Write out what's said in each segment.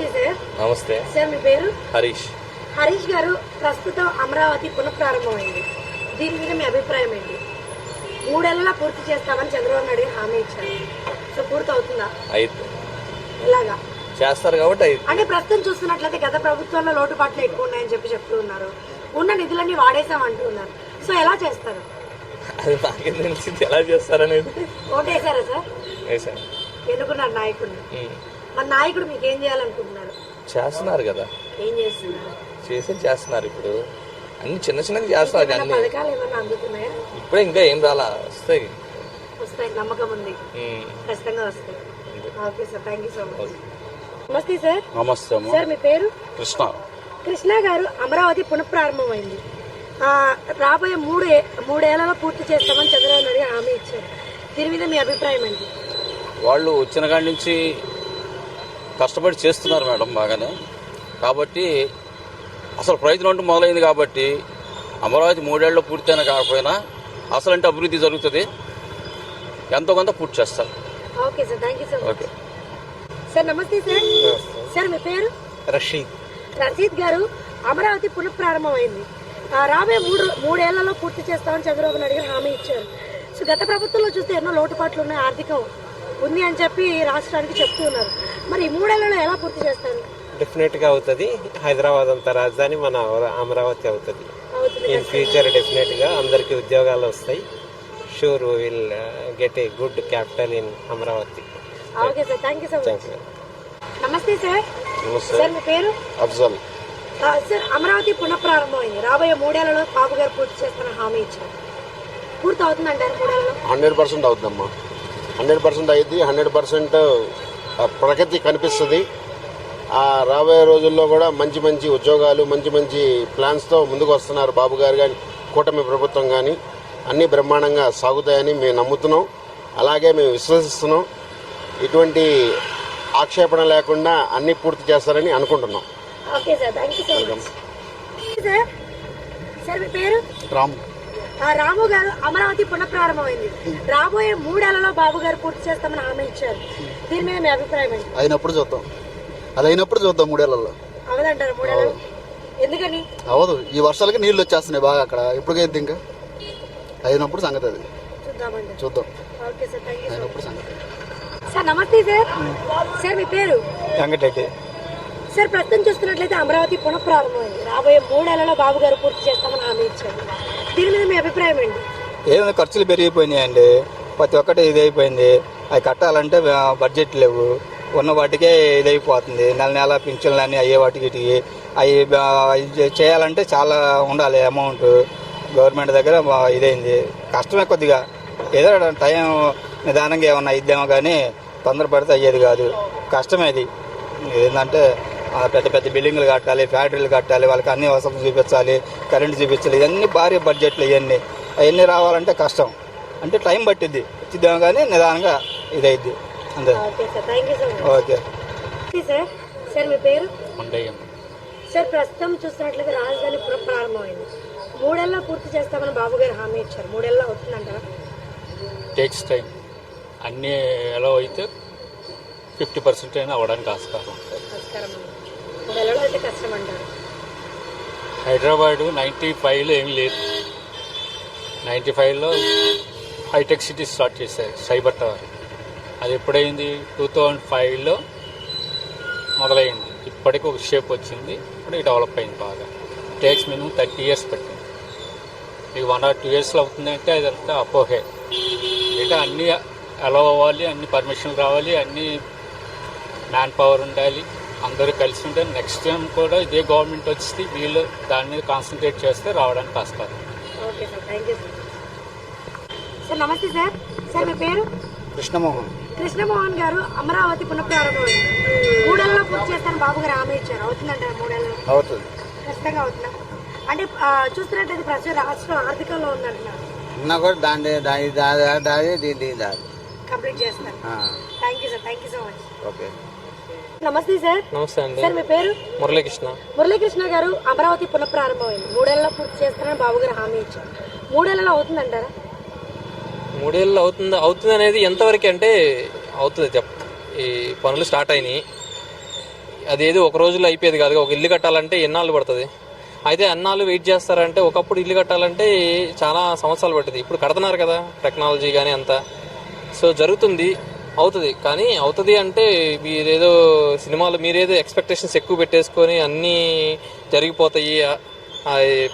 నమస్తే సార్. నమస్తే సార్, మీ పేరు? హరీష్. హరీష్ గారు, ప్రస్తుతం అమరావతి పునఃప్రారంభమైంది. దీని మీద మీ అభిప్రాయం ఏంటి? 3 ఏళ్ళలో పూర్తి చేస్తామని చంద్రబాబు నాయుడు హామీ ఇచ్చారు. సో పూర్తి అవుతుందా? అయితే ఎలాగా చేస్తారు కాబట్టి అంటే ప్రస్తుతం చూస్తున్నట్లయితే గత ప్రభుత్వంలో లోటుపాట్లు ఎక్కువ ఉన్నాయని చెప్తూ ఉన్నారు. ఉన్న నిధులన్నీ వాడేసాం అంటున్నారు. సో ఎలా చేస్తారు? అది నాకేం తెలిసింది ఎలా చేస్తారనేది. ఓటేసారా సార్? వేసాను. ఎన్నుకున్నారు నాయకుడిని. మన నాయకుడు మీకు ఏం చేయాలనుకుంటున్నారు? చేస్తున్నారు కదా, ఏం చేస్తున్నారు? చేస్తున్నారు. ఇప్పుడు అన్ని చిన్న చిన్నగా చేస్తున్నారు. అన్ని పథకాలు ఏమైనా అందుతున్నాయా? ఇప్పుడే ఇంకా ఏం రాలా, వస్తాయి. నమ్మకం ఉంది, ఖచ్చితంగా వస్తాయి. Okay sir, thank you so much. నమస్తే సార్. నమస్తే సార్, మీ పేరు? కృష్ణ. కృష్ణ గారు, అమరావతి పునఃప్రారంభమైంది. రాబోయే 3 ఏళ్లలో పూర్తి చేస్తామని చంద్రబాబు నాయుడు హామీ ఇచ్చారు. దీని మీద మీ అభిప్రాయం ఏంటి? వాళ్ళు వచ్చిన కాడి నుంచి కష్టపడి చేస్తున్నారు మేడం, బాగానే. కాబట్టి అసలు ప్రయత్నం అంటూ మొదలైంది కాబట్టి అమరావతి 3 ఏళ్ళలో పూర్తయినా కాకపోయినా అసలు అంటే అభివృద్ధి జరుగుతుంది, ఎంతో కొంత పూర్తి చేస్తారు. Okay sir, thank you so much. Sir నమస్తే సార్. సార్, మీ పేరు? రషీద్. రషీద్ గారు, అమరావతి పునఃప్రారంభమైంది. రాబోయే 3 ఏళ్లలో పూర్తి చేస్తామని చంద్రబాబు నాయుడు గారు హామీ ఇచ్చారు. సో గత ప్రభుత్వంలో చూస్తే ఎన్నో లోటుపాట్లు ఉన్నాయి, ఆర్థికం ఉంది అని చెప్పి రాష్ట్రానికి చెప్తూ ఉన్నారు. మరి ఈ 3 ఏళ్లలో ఎలా పూర్తి చేస్తారు? డెఫినెట్గా అవుతుంది. హైదరాబాద్ అంత రాజధాని మన అమరావతి అవుతుంది. ఇన్ ఫ్యూచర్ డెఫినెట్గా అందరికీ ఉద్యోగాలు వస్తాయి. Sure will get a good capital in Amaravati. Okay sir, thank you so much. నమస్తే సార్. నమస్తే. సార్, మీ పేరు? అఫ్జల్. సార్, అమరావతి పునఃప్రారంభమైంది. రాబోయే 3 ఏళ్లలో బాబు గారు పూర్తి చేస్తానని హామీ ఇచ్చారు. పూర్తి అవుతుందంటారు 3 ఏళ్లలో? 100% అవుతుందమ్మా. 100% అయింది. 100% ప్రగతి కనిపిస్తుంది. రాబోయే రోజుల్లో కూడా మంచి మంచి ఉద్యోగాలు, మంచి మంచి ప్లాన్స్తో ముందుకు వస్తున్నారు బాబు గారు కానీ, కూటమి ప్రభుత్వం కానీ. అన్నీ బ్రహ్మాండంగా సాగుతాయని మేము నమ్ముతున్నాం, అలాగే మేము విశ్వసిస్తున్నాం. ఇటువంటి ఆక్షేపణ లేకుండా అన్నీ పూర్తి చేస్తారని అనుకుంటున్నాం. Okay sir, thank you so much. Sir, sir, మీ పేరు? రాము. రాము గారు, అమరావతి పునఃప్రారంభమైంది. రాబోయే 3 ఏళ్లలో బాబు గారు పూర్తి చేస్తామని హామీ ఇచ్చారు. దీని మీద మీ అభిప్రాయం ఏంటి? అయినప్పుడు చూద్దాం, అది అయినప్పుడు చూద్దాం. 3 ఏళ్లలో అవదంటారు? 3 ఏళ్లలో ఎందుకని? అవదు, ఈ వర్షాలకి నీళ్లు వచ్చేస్తున్నాయి బాగా అక్కడ. ఎప్పటికైతే ఇంకా అయినప్పుడు సంగతి అది చూద్దాం. Okay sir, thank you. అయినప్పుడు సంగతి. సార్ నమస్తే సార్. సార్, మీ పేరు? వెంకటరెడ్డి. సార్, ప్రస్తుతం చూస్తున్నట్లయితే అమరావతి పునఃప్రారంభమైంది. రాబోయే 3 ఏళ్లలో బాబు గారు పూర్తి చేస్తామని హామీ ఇచ్చారు. దీని మీద మీ అభిప్రాయం ఏంటి? ఏమైనా ఖర్చులు పెరిగిపోయినాయండి, ప్రతి ఒక్కటి ఇది అయిపోయింది. అవి కట్టాలంటే బడ్జెట్ లేవు, ఉన్న వాటికే ఇదైపోతుంది. నెల పింఛన్లు అన్నీ అయ్యే వాటికి అవి చేయాలంటే చాలా ఉండాలి అమౌంట్. గవర్నమెంట్ దగ్గర ఇదైంది, కష్టమే కొద్దిగా. ఏదో టైం నిదానంగా ఏమన్నా ఇద్దామో కానీ తొందరపడితే అయ్యేది కాదు, కష్టమే. అది ఏంటంటే పెద్ద పెద్ద బిల్డింగ్లు కట్టాలి, ఫ్యాక్టరీలు కట్టాలి, వాళ్ళకి అన్ని వసతులు చూపించాలి, కరెంటు చూపించాలి. ఇవన్నీ భారీ బడ్జెట్లు. అవన్నీ రావాలంటే కష్టం, అంటే టైం పట్టిద్ది. ఇద్దాం కానీ నిదానంగా ఇదైద్ది అంతే. Okay sir. సార్, మీ పేరు? ఉండయ్య. సార్, ప్రస్తుతం చూస్తున్నట్లయితే రాజధాని పునఃప్రారంభమైంది. 3 ఏళ్లలో పూర్తి చేస్తామని బాబు గారు హామీ ఇచ్చారు. 3 ఏళ్లలో అవుతుందంటారా? Takes time. అన్నీ ఎలా అయితే 50% అయినా అవ్వడానికి ఆస్కారం. 3 ఏళ్లలో అయితే కష్టం అంటారు. హైదరాబాదు 95లో ఏం లేదు. 95లో హైటెక్ సిటీ స్టార్ట్ చేశారు, సైబర్ టవర్. అది ఎప్పుడైంది? 2005లో మొదలైంది. ఇప్పటికి ఒక షేప్ వచ్చింది, ఇప్పటికి డెవలప్ అయింది బాగా. టేక్స్ మినిమం 30 years పట్టింది. మీకు 1 or 2 yearsలో అవుతుందంటే అదంతా అపోహే. అంటే అన్నీ అలవ్ అవ్వాలి, అన్ని పర్మిషన్లు రావాలి, అన్నీ మ్యాన్ పవర్ ఉండాలి, అందరూ కలిసి ఉంటే. నెక్స్ట్ టైం కూడా ఇదే గవర్నమెంట్ వచ్చి వీళ్ళు దాని మీద కాన్సన్ట్రేట్ చేస్తే రావడానికి వస్తారు. Okay sir, thank you sir. Sir నమస్తే సార్. సార్, మీ పేరు? కృష్ణమోహన్. కృష్ణమోహన్ గారు, అమరావతి పునఃప్రారంభమైంది. 3 ఏళ్లలో పూర్తి చేస్తారని బాబు గారు హామీ ఇచ్చారు. అవుతుందంటారు? 3 ఏళ్లలో అవుతుంది, ఖచ్చితంగా అవుతుందా? అంటే చూస్తున్నట్టయితే ప్రస్తుతం రాష్ట్రం ఆర్థికంలో ఉందంటున్నారు. ఉన్నా కూడా దాని కంప్లీట్ చేస్తారు. Thank you sir, thank you so much. Okay. నమస్తే సార్. నమస్తే అండి. సార్, మీ పేరు? మురళీకృష్ణ. మురళీకృష్ణ గారు, అమరావతి పునఃప్రారంభమైంది. 3 ఏళ్లలో పూర్తి చేస్తారని బాబు గారు హామీ ఇచ్చారు. 3 ఏళ్లలో అవుతుందంటారా? 3 ఏళ్ళు అవుతుంది అనేది ఎంతవరకు అంటే అవుతుంది. ఈ పనులు స్టార్ట్ అయినాయి, అదేదో ఒక రోజులో అయిపోయేది కాదు. ఒక ఇల్లు కట్టాలంటే ఎన్నాళ్ళు పడుతుంది? అయితే అన్నాళ్ళు వెయిట్ చేస్తారంటే, ఒకప్పుడు ఇల్లు కట్టాలంటే చాలా సంవత్సరాలు పడుతుంది. ఇప్పుడు కడుతున్నారు కదా, టెక్నాలజీ కానీ అంతా. సో జరుగుతుంది, అవుతుంది. కానీ అవుతుంది అంటే మీరేదో సినిమాలు మీరేదో ఎక్స్పెక్టేషన్స్ ఎక్కువ పెట్టేసుకొని అన్నీ జరిగిపోతాయి,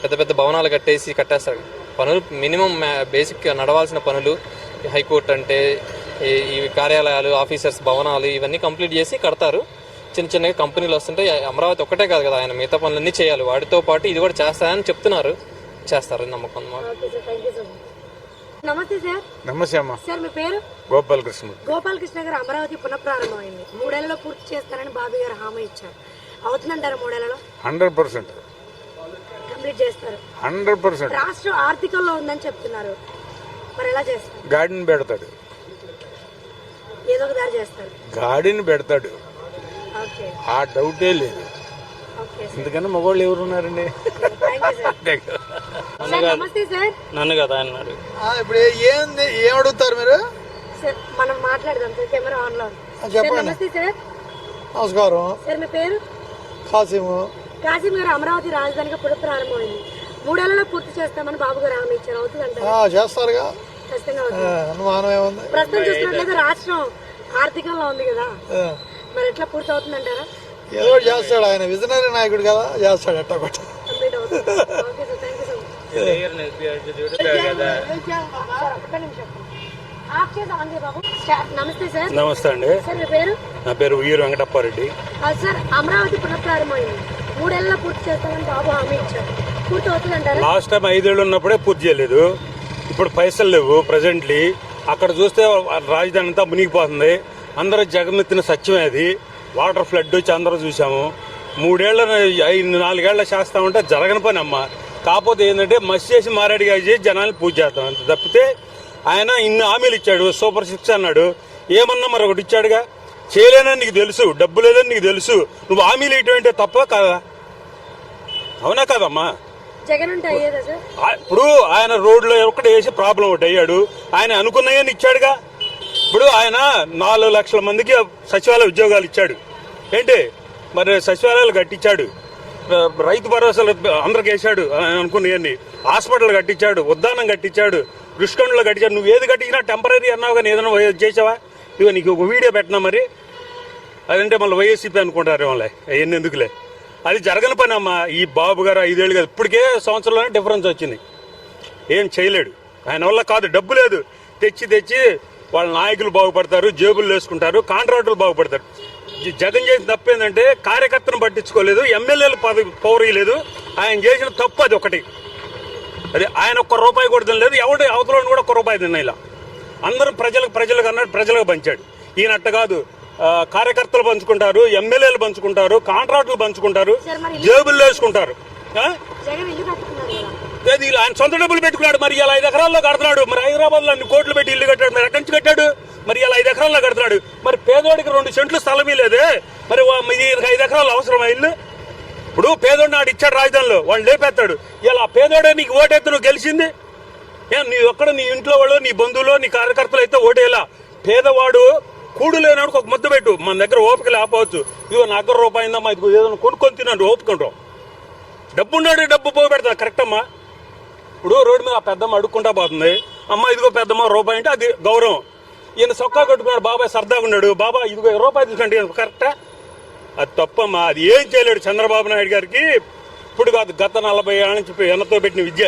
పెద్ద పెద్ద భవనాలు కట్టేస్తారు. పనులు మినిమం బేసిక్ నడవాల్సిన పనులు, హైకోర్టు అంటే ఈ కార్యాలయాలు, ఆఫీసర్స్ భవనాలు ఇవన్నీ కంప్లీట్ చేసి కడతారు. చిన్న చిన్నగా కంపెనీలు వస్తుంటాయి. అమరావతి ఒక్కటే కాదు కదా, ఆయన మిగతా పనులన్నీ చేయాలి. వాటితో పాటు ఇది కూడా చేస్తారని చెప్తున్నారు. చేస్తారని నమ్మకం. నమస్తే సార్. నమస్తే అమ్మా. సార్ మీ పేరు? గోపాలకృష్ణ. గోపాలకృష్ణ గారు, అమరావతి పునఃప్రారంభమైంది. 3 ఏళ్లలో పూర్తి చేస్తారని బాబు గారు హామీ ఇచ్చారు. అవుతుందంటారు 3 ఏళ్లలో? 100% కంప్లీట్ చేస్తారు. 100%. రాష్ట్రం ఆర్థికంలో ఉందని చెప్తున్నారు, మరి ఎలా చేస్తారు? గాడిని పెడతాడు, ఏదో ఒక దారి చేస్తారు. గాడిని పెడతాడు, ఓకే, ఆ డౌటే లేదు. Okay sir. ఎందుకన్నా మగవాళ్ళు ఎవరు ఉన్నారండి? నమస్తే సార్. నన్ను కదా అన్నాడు. ఇప్పుడు ఏం అడుగుతారు మీరు? సార్ మనం మాట్లాడదాం సార్, కెమెరా ఆన్ లో. నమస్తే సార్. నమస్కారం సార్ మీ పేరు? కాసిము. కాసిం గారు, అమరావతి రాజధానిగా పునఃప్రారంభమైంది. 3 ఏళ్లలో పూర్తి చేస్తామని బాబు గారు హామీ ఇచ్చారు. అవుతుందంటారు? చేస్తారుగా, ఖచ్చితంగా అవుతుంది. అనుమానం ఏముంది? ప్రస్తుతం చూస్తున్నట్లయితే రాష్ట్రం ఆర్థికంలో ఉంది కదా, మరి ఎట్లా పూర్తి అవుతుందంటారా? ఏదో చేస్తాడు, ఆయన విజనరీ నాయకుడు కదా, చేస్తాడు ఎట్టా కొట్ట. కంప్లీట్ అవుతుంది. Okay sir, thank you so much. ఒక్క నిమిషం ఆఫ్ చేసి ఆన్ చేయ బాబు. నమస్తే సార్. నమస్తే అండి. సార్ మీ పేరు? నా పేరు ఉయ్యూరు వెంకటప్పారెడ్డి. సార్ అమరావతి పునఃప్రారంభమైంది. 3 ఏళ్లలో పూర్తి చేస్తామని బాబు హామీ ఇచ్చారు. పూర్తి అవుతుందంటారా? లాస్ట్ టైం 5 ఏళ్ళు ఉన్నప్పుడే పూర్తి చేయలేదు. ఇప్పుడు పైసలు లేవు ప్రజెంట్లీ. అక్కడ చూస్తే రాజధాని అంతా మునిగిపోతుంది. అందరూ జగమెత్తిన సత్యమే అది. వాటర్ ఫ్లడ్ వచ్చి అందరూ చూసాము. 3 ఏళ్ళ 4 ఏళ్ళ చేస్తామంటే జరగని పని అమ్మ. కాకపోతే ఏంటంటే మసి చేసి మారేడుగా చేసి జనాన్ని పూజ చేస్తాం అంత తప్పితే, ఆయన ఇన్ని హామీలు ఇచ్చాడు, సూపర్ 6 అన్నాడు. ఏమన్నా మరి ఒకటి ఇచ్చాడుగా. చేయలేనని నీకు తెలుసు, డబ్బు లేదని నీకు తెలుసు, నువ్వు హామీలు ఇటువంటి తప్ప కాదా? అవునా కాదమ్మా? జగన్ ఉంటే అయ్యేదా సార్? ఇప్పుడు ఆయన రోడ్లో ఒక్కటి వేసి ప్రాబ్లం ఒకటి అయ్యాడు. ఆయన అనుకున్నాయని ఇచ్చాడుగా. ఇప్పుడు ఆయన 4 లక్షల మందికి సచివాలయ ఉద్యోగాలు ఇచ్చాడు. ఏంటి మరి సచివాలయాలు కట్టించాడు, రైతు భరోసాలు అందరికి వేసాడు అనుకున్నాయన్ని, హాస్పిటల్ కట్టించాడు, ఉద్యానం కట్టించాడు, రుషికొండలు కట్టించాడు. నువ్వు ఏది కట్టించినా టెంపరీ అన్నావు కానీ ఏదైనా చేసావా? ఇక నీకు ఒక వీడియో పెట్టినా మరి, అదంటే మళ్ళీ వైఎస్సీపీ అనుకుంటారు మళ్ళీ, అవన్నీ ఎందుకులే. అది జరగని పని అమ్మా. ఈ బాబు గారు 5 ఏళ్ళు కాదు, ఇప్పటికే సంవత్సరంలోనే డిఫరెన్స్ వచ్చింది. ఏం చేయలేడు, ఆయన వల్ల కాదు. డబ్బు లేదు, తెచ్చి వాళ్ళ నాయకులు బాగుపడతారు, జేబులు వేసుకుంటారు, కాంట్రాక్టులు బాగుపడతారు. జగన్ చేసిన తప్పు ఏంటంటే కార్యకర్తను పట్టించుకోలేదు, ఎమ్మెల్యేలు పౌరయలేదు. ఆయన చేసిన తప్పు అది ఒకటి. అది ఆయన ఒక్క రూపాయి కూడా తినలేదు, ఎవరి అవతల కూడా ఒక్క రూపాయి తిన్నా. ఇలా అందరూ ప్రజలకు అన్నాడు, ప్రజలకు పంచాడు. ఈయనట్ట కాదు, కార్యకర్తలు పంచుకుంటారు, ఎమ్మెల్యేలు పంచుకుంటారు, కాంట్రాక్టులు పంచుకుంటారు, జేబులు వేసుకుంటారు. ఆయన సొంత డబ్బులు పెట్టుకున్నాడు. మరి ఇలా 5 ఎకరాల్లో కడుతున్నాడు. మరి హైదరాబాద్ లో అన్ని కోట్లు పెట్టి ఇల్లు కట్టాడు. మరి ఎక్కడి నుంచి కట్టాడు? మరి ఇలా 5 ఎకరాల్లో కడుతున్నాడు. మరి పేదోడికి 2 సెంట్లు స్థలమే లేదే, మరి 5 ఎకరాలు అవసరమా ఇల్లు? ఇప్పుడు పేదోడు నాడు ఇచ్చాడు రాజధానిలో, వాళ్ళు లేపేస్తాడు. ఇలా పేదోడే నీకు ఓటేస్తే నువ్వు గెలిచింది నీ ఒక్కడ, నీ ఇంట్లో వాళ్ళు, నీ బంధువులు, నీ కార్యకర్తలు అయితే ఓటేలా. పేదవాడు కూడు లేనాడు ఒక ముద్ద పెట్టు, మన దగ్గర ఓపిక లేకపోవచ్చు. ఇదిగో నా దగ్గర రూపాయి అయిందమ్మా, ఇది ఏదైనా కొనుక్కొని తిన్నాడు, ఓపుకుంటాం. డబ్బు ఉన్నాడు, డబ్బు పోగొడతాడు. కరెక్ట్ అమ్మా. ఇప్పుడు రోడ్డు మీద ఆ పెద్దమ్మ అడుక్కుంటా పోతుంది, అమ్మ ఇదిగో పెద్దమ్మ రూపాయి అంటే అది గౌరవం. ఈయన సొక్కా కొట్టుకున్నాడు, బాబాయ్ సరదాగా ఉన్నాడు, బాబా ఇదిగో రూపాయి తీసుకుంటే కరెక్టా? అది తప్పమ్మా. అది ఏం చేయలేడు చంద్రబాబు నాయుడు గారికి. ఇప్పుడు కాదు, గత 40 ఏళ్ళ నుంచి ఎన్నతో పెట్టిన విద్య,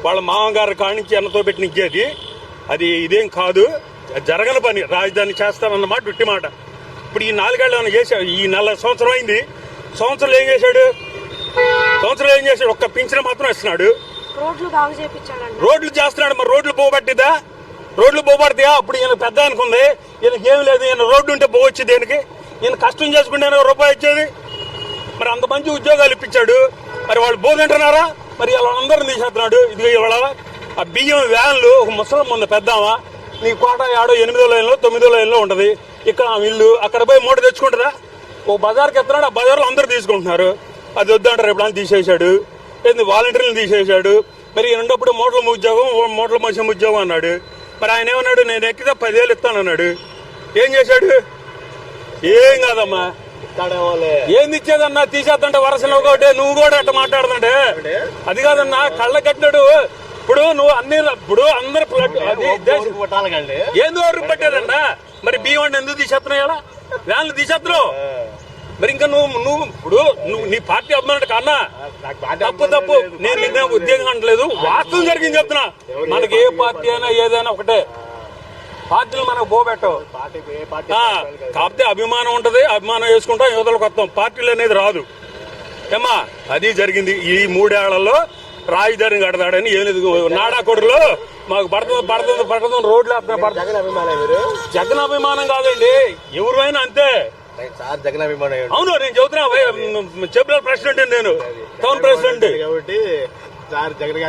వాళ్ళ మామగారి కాడి నుంచి ఎన్నతో పెట్టిన విద్య అది ఇదేం కాదు, జరగని పని. రాజధాని చేస్తానన్నమాట ఉట్టి మాట. ఇప్పుడు ఈ 4 ఏళ్ళు ఏమైనా చేశాడు? ఈ 40 సంవత్సరం అయింది. సంవత్సరం ఏం చేశాడు? ఒక్క పింఛన్ మాత్రం ఇస్తున్నాడు, రోడ్లు చేస్తున్నాడు. మరి రోడ్లు పోగొట్టిద్దా? రోడ్లు పోగొడతాయా? అప్పుడు ఈయన పెద్ద అనుకుంది, ఈయనకి ఏమి లేదు. ఈయన రోడ్డు ఉంటే పోవచ్చు దేనికి? ఈయన కష్టం చేసుకుంటే రూపాయి ఇచ్చేది. మరి అంత మంచి ఉద్యోగాలు ఇప్పించాడు, మరి వాళ్ళు బోధంటున్నారా? మరి వాళ్ళందరినీ తీసేస్తున్నాడు. ఇది ఇవాళ ఆ బియ్యం వ్యాన్లు, ఒక ముసలం ఉంది పెద్దామా, నీ కోట 8వ లైన్లో 9వ లైన్లో ఉంటుంది. ఇక్కడ ఇల్లు అక్కడ పోయి మూట తెచ్చుకుంటారా? ఓ బజార్కి ఎత్తున్నాడు, ఆ బజార్లో అందరూ తీసుకుంటున్నారు. అది వద్దంటారు, ఎప్పుడైనా తీసేశాడు. ఏంది వాలంటీర్లను తీసేశాడు. మరి ఉన్నప్పుడు మూటల మోసం ఉద్యోగం అన్నాడు. మరి ఆయన ఏమన్నాడు? నేను ఎక్కితే 10,000 ఇస్తానన్నాడు. ఏం చేశాడు? ఏం కాదమ్మా. ఏంది ఇచ్చేదన్నా? తీసేద్దంటే వరసన ఒకటి, నువ్వు కూడా అట్లా మాట్లాడుతుంటే అది కాదన్నా. కళ్ళ కట్టినాడు. ఇప్పుడు నువ్వు అన్ని, ఇప్పుడు అందరు ఏందో ఓర్రు పట్టేదన్నా. మరి బియ్యం ఎందుకు తీసేస్తున్నాయా? వ్యాన్లు తీసేస్తున్నావు. మరి ఇంకా నువ్వు ఇప్పుడు నీ పార్టీ అభిమానుడు కన్నా తప్పు. నేను నిన్న ఉద్యోగం అంటలేదు, వాస్తవం జరిగింది చెప్తున్నా. మనకి ఏ పార్టీ అయినా ఏదైనా ఒకటే, పార్టీలు మనకు పోబెట్టవు. కాకపోతే అభిమానం ఉంటది, అభిమానం వేసుకుంటాం, యువతలకు వస్తాం. పార్టీలు అనేది రాదు ఏమా. అది జరిగింది. ఈ 3 ఏళ్లలో రాజధాని కడతాడని ఏం లేదు. నాడాకొడులో మాకు పడుతుంది రోడ్లు జగన్ అభిమానం కాదండి, ఎవరైనా అంతే. జగన్ అభిమానం. అవును, నేను చెబుతున్నా. చెప్పిన ప్రెసిడెంట్, నేను టౌన్ ప్రెసిడెంట్.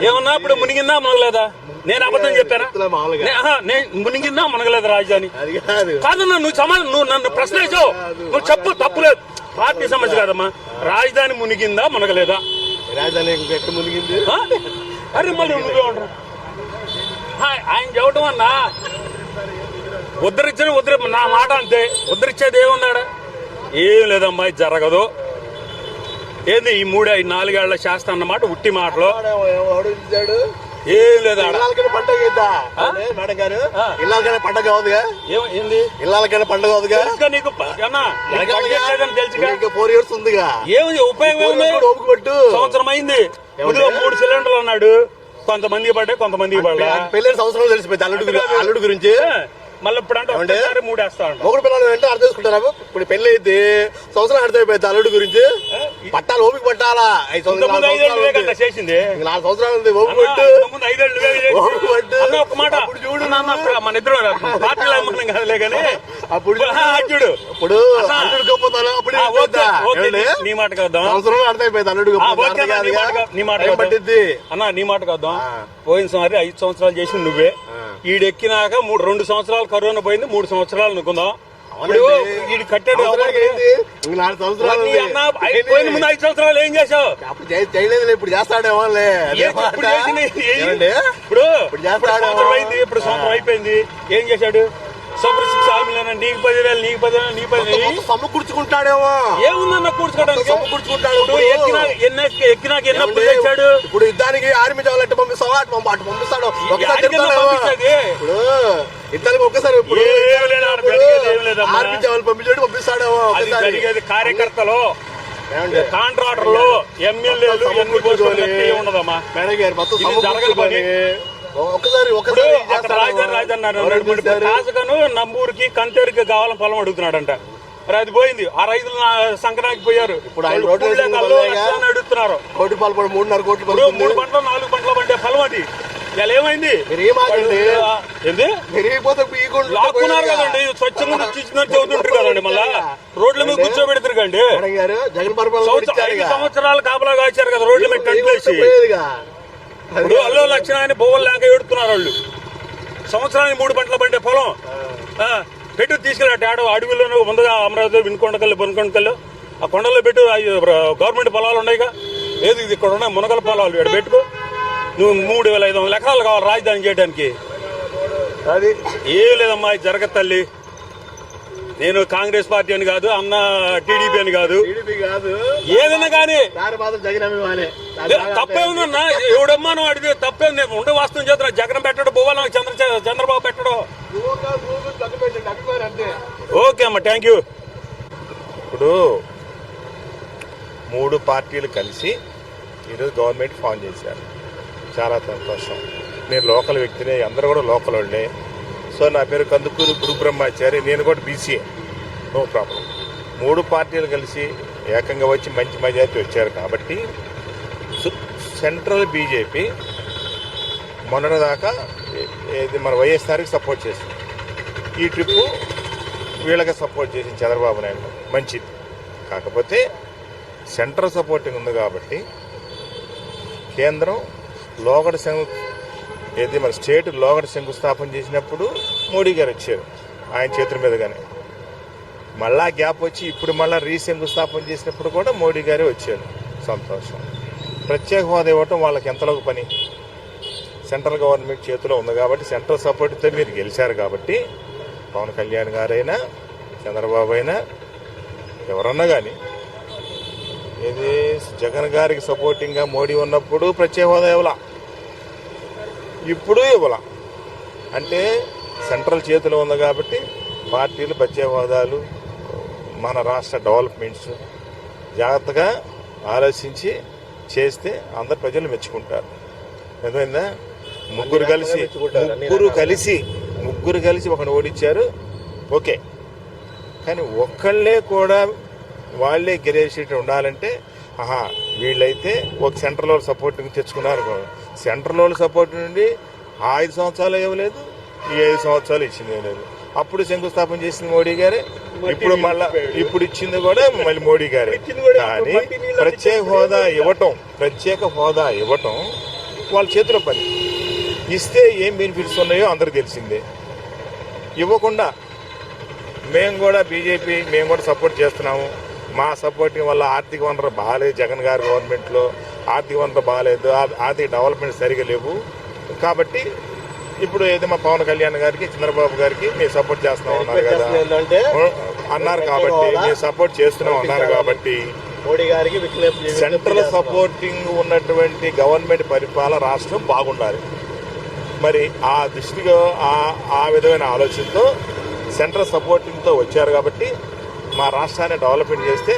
ఏమన్నా ఇప్పుడు మునిగిందా మునగలేదా? నేను అబద్ధం చెప్పానా? నేను మునిగిందా మునగలేదా రాజధాని? కాదన్నా, నువ్వు నన్ను ప్రశ్న వేసావు. నువ్వు చెప్పు, తప్పులేదు. పార్టీ సమస్య కాదమ్మా. రాజధాని మునిగిందా మునగలేదా? రాజధాని మునిగింది. అరే మళ్ళీ నువ్వే ఉండరు. ఆయన చెప్పటం అన్నా, ఉద్ధరించిన నా మాట అంతే. ఉద్ధరించేది ఏముందాడ? ఏం లేదమ్మా, ఇది జరగదు. ఏంది ఈ 3-4 ఏళ్ల శాస్త్రం అన్నమాట, ఉట్టి మాటలు. ఏం లేదా పండుగ మేడం గారు? ఇళ్ళకైనా పండుగ అవుదుగా? ఏంది ఇళ్ళకైనా పండుగ అవుదుగా? నీకు తెలుసుగా, 4 years ఉందిగా. ఏమి ఉపయోగం? సంవత్సరం అయింది. 3 సిలిండర్లు అన్నాడు. కొంతమంది పడ్డాయి, కొంతమంది పడ్డా. పెళ్లి సంవత్సరాలు తెలిసిపోయింది అల్లుడు గురించి. మళ్ళీ ఇప్పుడు అంటే 3 వేస్తాడు. మొగుడు పిల్లలు అంటే అర్థం చేసుకుంటారా? ఇప్పుడు పెళ్లి అయితే సంవత్సరం అర్థమైపోయింది అల్లుడు గురించి. పట్టాలి, ఓపిక పట్టాలా. 5 సంవత్సరాలు చేసింది. 4 సంవత్సరాలు ఓపిక ఒక మాట చూడు, మన ఇద్దరు పార్టీలో అమ్మానం కాదులే కానీ అప్పుడు చూడు. ఇప్పుడు అల్లుడు గొప్పతనం అప్పుడు నీ మాట కాద్దాం. సంవత్సరం అర్థమైపోయింది అల్లుడు నీ మాట పట్టిద్ది అన్న. నీ మాట కాద్దాం. పోయినసారి 5 సంవత్సరాలు చేసింది నువ్వే. ఈడెక్కినాక 2 సంవత్సరాలు కరోనా పోయింది, 3 సంవత్సరాలు అనుకుందాం. ఈడు కట్టాడు. 4 సంవత్సరాలు పోయిన ముందు 5 సంవత్సరాలు ఏం చేసావు? అప్పుడు చేయలేదు, ఇప్పుడు చేస్తాడేమో. ఇప్పుడు సంవత్సరం అయింది, ఇప్పుడు సంవత్సరం అయిపోయింది. ఏం చేశాడు? సూపర్ 6 హామీలన్నా నీకు 10,000, నీకు 10,000, నీకు 10,000 సమకూర్చుకుంటాడేమో. ఏముందన్న కూర్చుకోవడానికి? ఎక్కినాక ఎన్నప్పుడు తెచ్చాడు? ఇప్పుడు యుద్ధానికి ఆర్మీ జవాన్లు ఎట్టు పంపిస్తావా? అటు పంపిస్తాడు. ఇప్పుడు ఇద్దరికి ఒక్కసారి ఆర్మీ జవాన్లు పంపించాడేమో. కార్యకర్తలు, కాంట్రాక్టర్లు, ఎమ్మెల్యేలు ఉండదమ్మా. మేడం గారు మొత్తం జరగదు పని. రాజకను నంబూరుకి కంటేరుకి కావాలని పొలం అడుగుతున్నాడంట. మరి అది పోయింది. ఆ రైతులు సంక్రాంతికి పోయారు. ఇప్పుడు అడుగుతున్నారు. 3.5 కోట్లు 3 పంటలు 4 పంటలు పండే ఫలం అది. ఇలా ఏమైంది? లాక్కున్నారు కదండి, స్వచ్ఛంగా చదువుతుంటారు కదండి. మళ్ళా రోడ్ల మీద కూర్చోబెడతారు కండి. 5 సంవత్సరాలు కాపలా కాచారు కదా రోడ్ల మీద టెంట్లేసి. ఇప్పుడు అల్లో లక్షణాన్ని బొవ్వలు లేక ఏడుతున్నారు వాళ్ళు. సంవత్సరానికి 3 పంటలు పండే పొలం పెట్టు తీసుకెళ్ళాడు. అడవిలో ముందుగా అమరావతి, వినుకొండకల్లు, బొనకొండకల్లు ఆ కొండల్లో పెట్టు. గవర్నమెంట్ పొలాలు ఉన్నాయిగా. ఏది ఇది ఇక్కడ ఉన్నాయి మునగల పొలాలు. ఇక్కడ పెట్టుకో. నువ్వు 3,500 ఎకరాలు కావాలి రాజధాని చేయడానికి. అది ఏం లేదమ్మా, ఇది జరగదు తల్లి. నేను కాంగ్రెస్ పార్టీ అని కాదు, అన్న టీడీపీ అని కాదు, ఏదన్నా కానీ తప్పే ఉందన్నా. ఎవడమ్మా నువ్వు అడిగి తప్పే ఉంది. ఉండే వాస్తవం చేస్తున్నా. జగన్ పెట్టడు, పోవాలి చంద్రబాబు పెట్టడు. ఓకే అమ్మా, థ్యాంక్ యూ. ఇప్పుడు 3 పార్టీలు కలిసి ఈరోజు గవర్నమెంట్ ఫామ్ చేశారు. చాలా సంతోషం. నేను లోకల్ వ్యక్తిని, అందరూ కూడా లోకల్ వాళ్ళే. సో నా పేరు కందుకూరు గురు బ్రహ్మచారి, నేను కూడా బీసీఏ, నో ప్రాబ్లం. 3 పార్టీలు కలిసి ఏకంగా వచ్చి మంచి మెజారిటీ వచ్చారు కాబట్టి సెంట్రల్ బీజేపీ మొన్నటిదాకా ఇది మన వైఎస్ఆర్కి సపోర్ట్ చేసింది. ఈ ట్రిప్పు వీళ్ళకి సపోర్ట్ చేసింది చంద్రబాబు నాయుడు. మంచిది. కాకపోతే సెంట్రల్ సపోర్టింగ్ ఉంది కాబట్టి కేంద్రం లోగడ ఏది మన స్టేట్ లోగడ శంకుస్థాపన చేసినప్పుడు మోడీ గారు వచ్చారు ఆయన చేతుల మీదుగానే. మళ్ళా గ్యాప్ వచ్చి ఇప్పుడు మళ్ళీ రీశంకుస్థాపన చేసినప్పుడు కూడా మోడీ గారే వచ్చారు. సంతోషం. ప్రత్యేక హోదా ఇవ్వటం వాళ్ళకి ఎంతలోకి పని. సెంట్రల్ గవర్నమెంట్ చేతిలో ఉంది కాబట్టి సెంట్రల్ సపోర్ట్తో మీరు గెలిచారు కాబట్టి పవన్ కళ్యాణ్ గారైనా చంద్రబాబు అయినా ఎవరన్నా కానీ ఇది జగన్ గారికి సపోర్టింగ్గా మోడీ ఉన్నప్పుడు ప్రత్యేక హోదా ఇవ్వాల, ఇప్పుడు ఇవ్వాల. అంటే సెంట్రల్ చేతిలో ఉంది కాబట్టి పార్టీలు ప్రత్యేక హోదాలు, మన రాష్ట్ర డెవలప్మెంట్స్ జాగ్రత్తగా ఆలోచించి చేస్తే అందరు ప్రజలు మెచ్చుకుంటారు. అర్థమైందా? ముగ్గురు కలిసి ఒకని ఓడించారు, ఓకే. కానీ ఒక్కళ్ళే కూడా వాళ్ళే గెలిచేట ఉండాలంటే వీళ్ళైతే ఒక సెంట్రల్ వాళ్ళు సపోర్ట్ తెచ్చుకున్నారు. సెంట్రల్ వాళ్ళు సపోర్ట్ నుండి 5 సంవత్సరాలు ఇవ్వలేదు, ఈ 5 సంవత్సరాలు ఇచ్చింది లేదు. అప్పుడు శంకుస్థాపన చేసింది మోడీ గారే, ఇప్పుడు ఇచ్చింది కూడా మళ్ళీ మోడీ గారే. కానీ ప్రత్యేక హోదా ఇవ్వటం వాళ్ళ చేతిలో పని. ఇస్తే ఏం బెనిఫిట్స్ ఉన్నాయో అందరికి తెలిసిందే. ఇవ్వకుండా మేము కూడా బీజేపీ మేము కూడా సపోర్ట్ చేస్తున్నాము, మా సపోర్టింగ్ వల్ల ఆర్థిక వనరు బాగాలేదు, జగన్ గారి గవర్నమెంట్లో ఆర్థిక వనరు బాగాలేదు, ఆర్థిక డెవలప్మెంట్ సరిగా లేవు, కాబట్టి ఇప్పుడు ఏదో మా పవన్ కళ్యాణ్ గారికి చంద్రబాబు గారికి మేము సపోర్ట్ చేస్తున్నాం అన్నారు కదా అన్నారు, కాబట్టి మేము సపోర్ట్ చేస్తున్నాం అన్నారు. కాబట్టి మోడీ గారికి సెంట్రల్ సపోర్టింగ్ ఉన్నటువంటి గవర్నమెంట్ పరిపాలన రాష్ట్రం బాగుండాలి. మరి ఆ దృష్టిగా ఆ విధమైన ఆలోచనతో సెంట్రల్ సపోర్టింగ్తో వచ్చారు. కాబట్టి మా రాష్ట్రాన్ని డెవలప్మెంట్ చేస్తే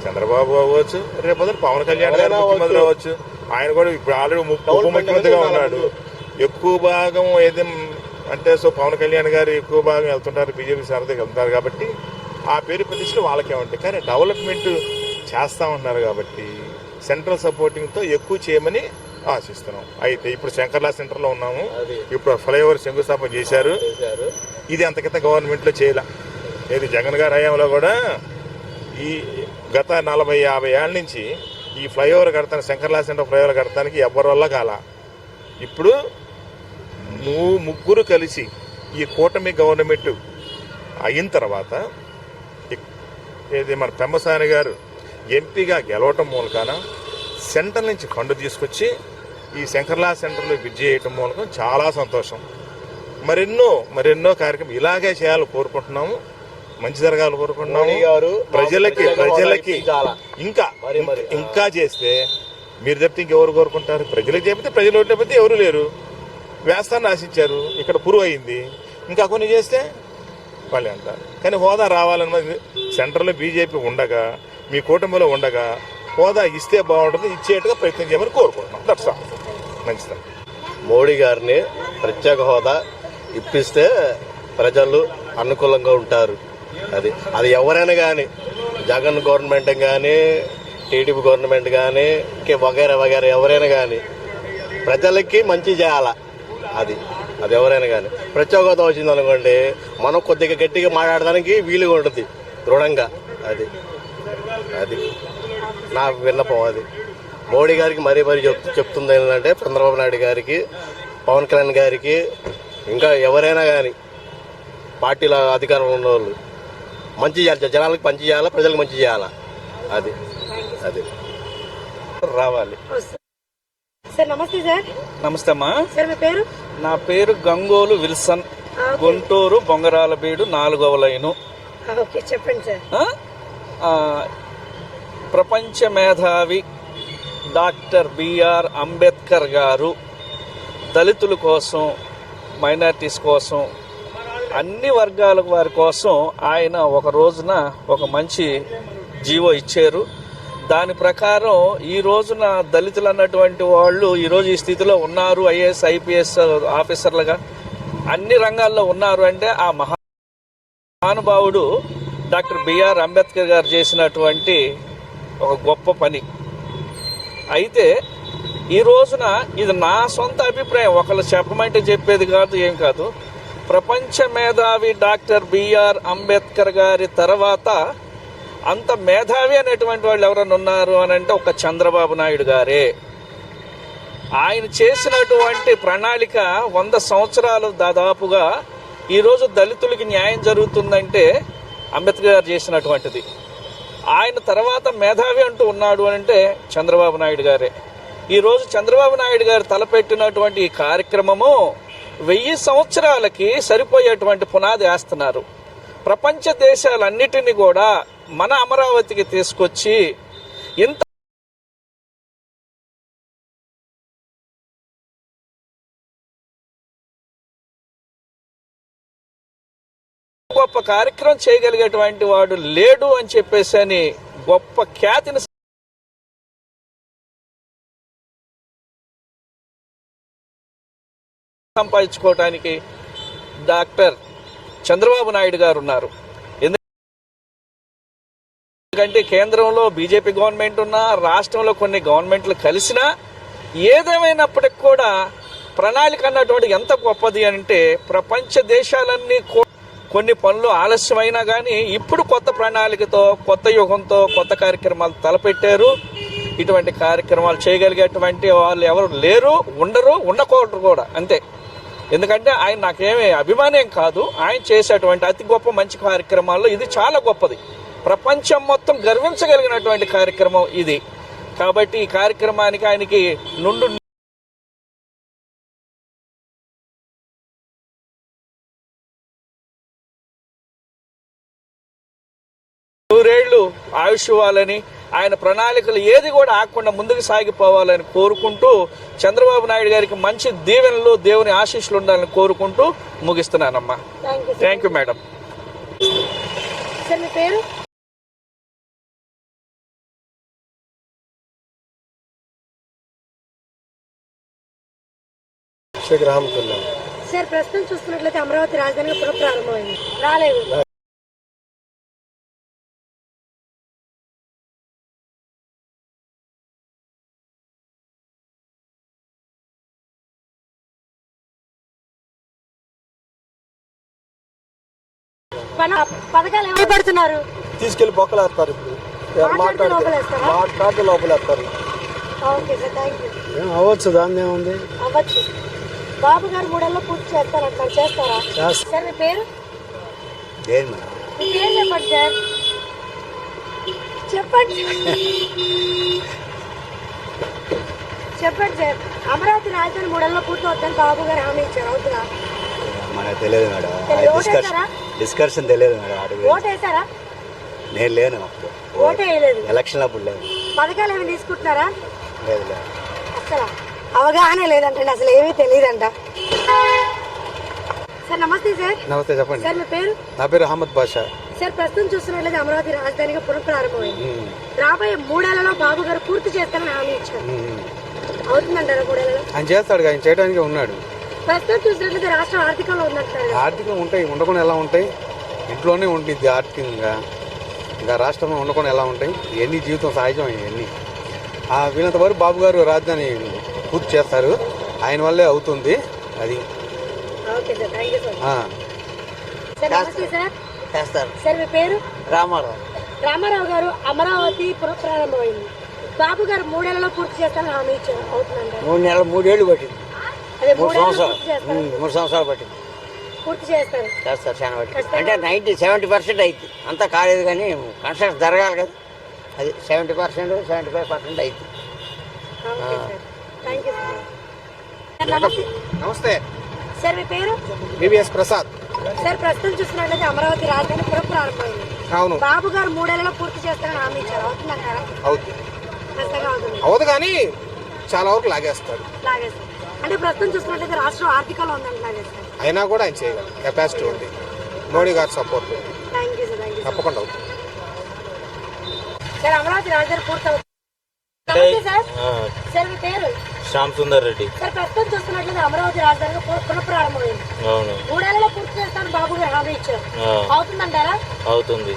చంద్రబాబు అవ్వచ్చు, రేపు పవన్ కళ్యాణ్ గారు ముఖ్యమంత్రి అవ్వచ్చు. ఆయన కూడా ఇప్పుడు ఆల్రెడీ ఉప ముఖ్యమంత్రిగా ఉన్నాడు. ఎక్కువ భాగం ఏది అంటే పవన్ కళ్యాణ్ గారు ఎక్కువ భాగం వెళ్తుంటారు, బీజేపీ సరదాగా వెళ్తున్నారు. కాబట్టి ఆ పేరు ప్రతిష్టలు వాళ్ళకే ఉంటాయి. కానీ డెవలప్మెంట్ చేస్తూ ఉన్నారు కాబట్టి సెంట్రల్ సపోర్టింగ్తో ఎక్కువ చేయమని ఆశిస్తున్నాం. అయితే ఇప్పుడు శంకర్లా సెంటర్లో ఉన్నాము, ఇప్పుడు ఫ్లైఓవర్ శంకుస్థాపన చేశారు. ఇది అంతకింత గవర్నమెంట్లో చేయలే. ఏది జగన్ గారి హయాంలో కూడా ఈ గత 40-50 ఏళ్ళ నుంచి ఈ ఫ్లైఓవర్ కడతాను, శంకర్లా సెంటర్ ఫ్లైఓవర్ కడతానికి ఎవరి వల్ల కాల. ఇప్పుడు ముగ్గురు కలిసి ఈ కూటమి గవర్నమెంట్ అయిన తర్వాత ఏది మన పెమ్మసాని గారు ఎంపీగా గెలవటం మూలకాన సెంటర్ నుంచి ఫండ్ తీసుకొచ్చి ఈ శంకర్లా సెంటర్లో విద్య చేయటం మూలకం చాలా సంతోషం. మరెన్నో కార్యక్రమం ఇలాగే చేయాలని కోరుకుంటున్నాము, మంచి జరగాలని కోరుకుంటున్నాము. ప్రజలకి ఇంకా చేస్తే మీరు చెప్తే ఇంకెవరు కోరుకుంటారు? ప్రజలకు చెప్తే ప్రజలు ఓట్లేకపోతే ఎవరు లేరు. వేస్తాన్ని ఆశించారు, ఇక్కడ పురుగు అయింది. ఇంకా కొన్ని చేస్తే వాళ్ళు అంటారు. కానీ హోదా రావాలని సెంటర్లో బీజేపీ ఉండగా, మీ కూటమిలో ఉండగా హోదా ఇస్తే బాగుంటుంది, ఇచ్చేట్టుగా ప్రయత్నం చేయమని కోరుకుంటున్నాం. That's all. మంచిది. మోడీ గారిని ప్రత్యేక హోదా ఇప్పిస్తే ప్రజలు అనుకూలంగా ఉంటారు. అది ఎవరైనా కానీ, జగన్ గవర్నమెంట్ కానీ, టీడీపీ గవర్నమెంట్ కానీ, వగైరా ఎవరైనా కానీ ప్రజలకి మంచి చేయాలా. అది ఎవరైనా కానీ ప్రత్యేక హోదా వచ్చింది అనుకోండి, మనం కొద్దిగా గట్టిగా మాట్లాడడానికి వీలుగా ఉంటుంది దృఢంగా. అది నా విన్నపం. అది మోడీ గారికి మరీ చెప్తుంది ఏంటంటే, చంద్రబాబు నాయుడు గారికి, పవన్ కళ్యాణ్ గారికి, ఇంకా ఎవరైనా కానీ పార్టీల అధికారంలో ఉన్న వాళ్ళు మంచి చేయాలి, జనాలకు మంచి చేయాలా, ప్రజలకు మంచి చేయాలా. అది రావాలి. సార్ నమస్తే. సార్ నమస్తే అమ్మా. సార్ మీ పేరు? నా పేరు గంగోలు విల్సన్, గుంటూరు బొంగరాలబీడు 4వ లైను. ఓకే, చెప్పండి సార్. ప్రపంచ మేధావి డాక్టర్ బిఆర్ అంబేద్కర్ గారు దళితుల కోసం, మైనారిటీస్ కోసం, అన్ని వర్గాల వారి కోసం ఆయన ఒక రోజున ఒక మంచి జీవో ఇచ్చారు. దాని ప్రకారం ఈ రోజున దళితులు అన్నటువంటి వాళ్ళు ఈరోజు ఈ స్థితిలో ఉన్నారు, ఐఏఎస్ ఐపీఎస్ ఆఫీసర్లుగా అన్ని రంగాల్లో ఉన్నారు అంటే ఆ మహానుభావుడు డాక్టర్ బిఆర్ అంబేద్కర్ గారు చేసినటువంటి ఒక గొప్ప పని. అయితే ఈ రోజున ఇది నా సొంత అభిప్రాయం, ఒకళ్ళు చెప్పమంటే చెప్పేది కాదు, ఏం కాదు. ప్రపంచ మేధావి డాక్టర్ బిఆర్ అంబేద్కర్ గారి తర్వాత అంత మేధావి అనేటువంటి వాళ్ళు ఎవరైనా ఉన్నారు అని అంటే ఒక చంద్రబాబు నాయుడు గారే. ఆయన చేసినటువంటి ప్రణాళిక 100 సంవత్సరాలు దాదాపుగా ఈరోజు దళితులకి న్యాయం జరుగుతుందంటే అంబేద్కర్ గారు చేసినటువంటిది. ఆయన తర్వాత మేధావి అంటూ ఉన్నాడు అని అంటే చంద్రబాబు నాయుడు గారే. ఈరోజు చంద్రబాబు నాయుడు గారు తలపెట్టినటువంటి ఈ కార్యక్రమము 1000 సంవత్సరాలకి సరిపోయేటువంటి పునాది వేస్తున్నారు. ప్రపంచ దేశాలన్నిటినీ కూడా మన అమరావతికి తీసుకొచ్చి ఇంత గొప్ప కార్యక్రమం చేయగలిగేటువంటి వాడు లేడు అని చెప్పేసి అని గొప్ప ఖ్యాతిని సంపాదించుకోవటానికి డాక్టర్ చంద్రబాబు నాయుడు గారు ఉన్నారు. ఎందుకంటే కేంద్రంలో బీజేపీ గవర్నమెంట్ ఉన్నా, రాష్ట్రంలో కొన్ని గవర్నమెంట్లు కలిసినా, ఏదేమైనప్పటికి కూడా ప్రణాళిక అన్నటువంటి ఎంత గొప్పది అంటే ప్రపంచ దేశాలన్నీ కొన్ని పనులు ఆలస్యమైనా కానీ ఇప్పుడు కొత్త ప్రణాళికతో, కొత్త యుగంతో కొత్త కార్యక్రమాలు తలపెట్టారు. ఇటువంటి కార్యక్రమాలు చేయగలిగేటువంటి వాళ్ళు ఎవరు లేరు, ఉండరు, ఉండకూడదు కూడా అంతే. ఎందుకంటే ఆయన నాకేమీ అభిమానం కాదు, ఆయన చేసేటువంటి అతి గొప్ప మంచి కార్యక్రమాల్లో ఇది చాలా గొప్పది. ప్రపంచం మొత్తం గర్వించగలిగినటువంటి కార్యక్రమం ఇది. కాబట్టి ఈ కార్యక్రమానికి ఆయనకి నుండు నూరేళ్లు ఆయుష్ ఇవ్వాలని, ఆయన ప్రణాళికలు ఏది కూడా ఆగకుండా ముందుకు సాగిపోవాలని కోరుకుంటూ చంద్రబాబు నాయుడు గారికి మంచి దీవెనలు, దేవుని ఆశీస్సులు ఉండాలని కోరుకుంటూ ముగిస్తున్నానమ్మా. Thank you madam. సార్ మీ పేరు? సార్ ప్రస్తుతం చూస్తున్నట్లయితే అమరావతి రాజధానిగా పునఃప్రారంభమైంది. రాలేదు. పథకాలు ఏమై పడుతున్నారు? తీసుకెళ్లి బొక్కలేస్తారు. ఇప్పుడు మాట్లాడితే లోపలేస్తారు. Okay sir, thank you. అవ్వచ్చు, దాన్ని ఏముంది. అవ్వచ్చు. బాబు గారు 3 ఏళ్ళలో పూర్తి చేస్తారంటారు, చేస్తారా? సార్ మీ పేరు? మీ పేరు చెప్పండి సార్. చెప్పండి చెప్పండి సార్. అమరావతి రాజధాని 3 ఏళ్ళలో పూర్తి అవుతుందని బాబు గారు హామీ ఇచ్చారు, అవుతుందా? మనకు తెలియదు మేడం, డిస్కషన్ తెలియదు మేడం. ఓటేసారా? నేను లేను, ఓటే వేయలేదు. ఎలక్షన్ అప్పుడు లేదు. పథకాలు ఏమి తీసుకుంటున్నారా? లేదు లేదు, అసలు అవగాహన లేదంటే, అసలు ఏమీ తెలియదంట. సార్ నమస్తే సార్. నమస్తే, చెప్పండి. సార్ మీ పేరు? నా పేరు అహ్మద్ బాషా. సార్ ప్రస్తుతం చూస్తున్నట్లయితే అమరావతి రాజధానిగా పునఃప్రారంభమైంది. రాబోయే 3 ఏళ్లలో బాబు గారు పూర్తి చేస్తారని హామీ ఇచ్చారు, అవుతుందంటారా 3 ఏళ్లలో? ఆయన చేస్తాడు, ఆయన చేయడానికి ఉన్నాడు. ప్రస్తుతం చూసినట్లయితే రాష్ట్రం ఆర్థికంలో ఉందంటారు. ఆర్థికంగా ఉంటాయి, ఉండకుండా ఎలా ఉంటాయి? ఇంట్లోనే ఉంటుంది ఆర్థికంగా, ఇంకా రాష్ట్రంలో ఉండకుండా ఎలా ఉంటాయి? ఇవన్నీ జీవితం సహజం. ఇవన్నీ వీళ్ళంత వరకు బాబు గారు రాజధాని పూర్తి చేస్తారు, ఆయన వల్లే అవుతుంది అది. Okay sir, thank you sir. Sir నమస్తే సార్. చేస్తారు. సార్ మీ పేరు? రామారావు. రామారావు గారు, అమరావతి పునఃప్రారంభమైంది. బాబు గారు 3 ఏళ్లలో పూర్తి చేస్తారని హామీ ఇచ్చారు, అవుతుందంటారు? 3 నెలలు 3 ఏళ్ళు పట్టింది. అదే 3 సంవత్సరాలు పట్టింది. పూర్తి చేస్తారు. చేస్తారు చాలా పట్టింది. అంటే 70% అయింది, అంతా కాలేదు కానీ కన్స్ట్రక్షన్ జరగాలి కదా, అది 70%, 75% అయింది. Thank you sir. నమస్తే. సార్ మీ పేరు? బివిఎస్ ప్రసాద్. సార్ ప్రస్తుతం చూసినట్లయితే అమరావతి రాజధాని పునఃప్రారంభమైంది. అవును. బాబు గారు 3 ఏళ్లలో పూర్తి చేస్తారని హామీ ఇచ్చారు, అవుతుందంటారా? అవుతుంది. ఖచ్చితంగా అవుతుంది. అవదు కానీ చాలా వరకు లాగేస్తాడు. లాగేస్తారు. అంటే ప్రస్తుతం చూసినట్లయితే రాష్ట్రం ఆర్థికంలో ఉందంటే లాగేస్తారు. అయినా కూడా ఆయన చేయగలరు, కెపాసిటీ ఉంది, మోడీ గారి support. Thank you sir, thank you. తప్పకుండా అవుతుంది సార్. అమరావతి రాజధాని పూర్తి అవుతుంది. నమస్తే సార్. సార్ మీ పేరు? శ్యామ్ సుందర్ రెడ్డి. సార్ ప్రస్తుతం చూస్తున్నట్లయితే అమరావతి రాజధానిగా పునఃప్రారంభమైంది. అవును. 3 ఏళ్లలో పూర్తి చేస్తారని బాబు గారు హామీ ఇచ్చారు, అవుతుందంటారా? అవుతుంది.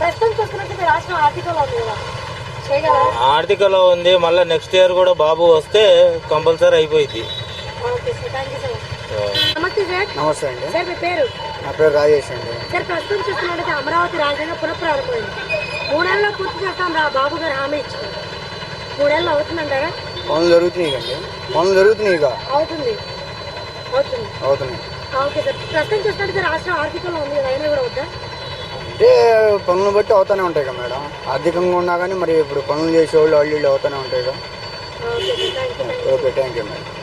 ప్రస్తుతం చూస్తున్నట్లయితే రాష్ట్రం ఆర్థికంలో ఉంది కదా, చేయగలరా? ఆర్థికలో ఉంది, మళ్ళీ నెక్స్ట్ ఇయర్ కూడా బాబు వస్తే కంపల్సరీ అయిపోయింది. Okay sir, thank you sir. నమస్తే సార్. నమస్తే అండి. సార్ మీ పేరు? నా పేరు రాజేష్ అండి. సార్ ప్రస్తుతం చూస్తున్నట్లయితే అమరావతి రాజధానిగా పునఃప్రారంభమైంది. 3 ఏళ్లలో పూర్తి చేస్తాం బాబు గారు హామీ ఇచ్చారు, 3 ఏళ్ళు అవుతుందంటారా? పనులు జరుగుతున్నాయి కండి, పనులు జరుగుతున్నాయి. ఇక అవుతుంది, అవుతుంది, అవుతున్నాయి. Okay sir. ప్రస్తుతం చూస్తున్నట్లయితే రాష్ట్రం ఆర్థికంలో ఉంది కదా, అయినా కూడా వద్దా? అంటే పనులను బట్టి అవుతూనే ఉంటాయి కదా మేడం, ఆర్థికంగా ఉన్నా కానీ మరి ఇప్పుడు పనులు చేసేవాళ్ళు వాళ్ళు అవుతూనే ఉంటాయి కదా. Okay sir, thank you. Okay, thank you madam.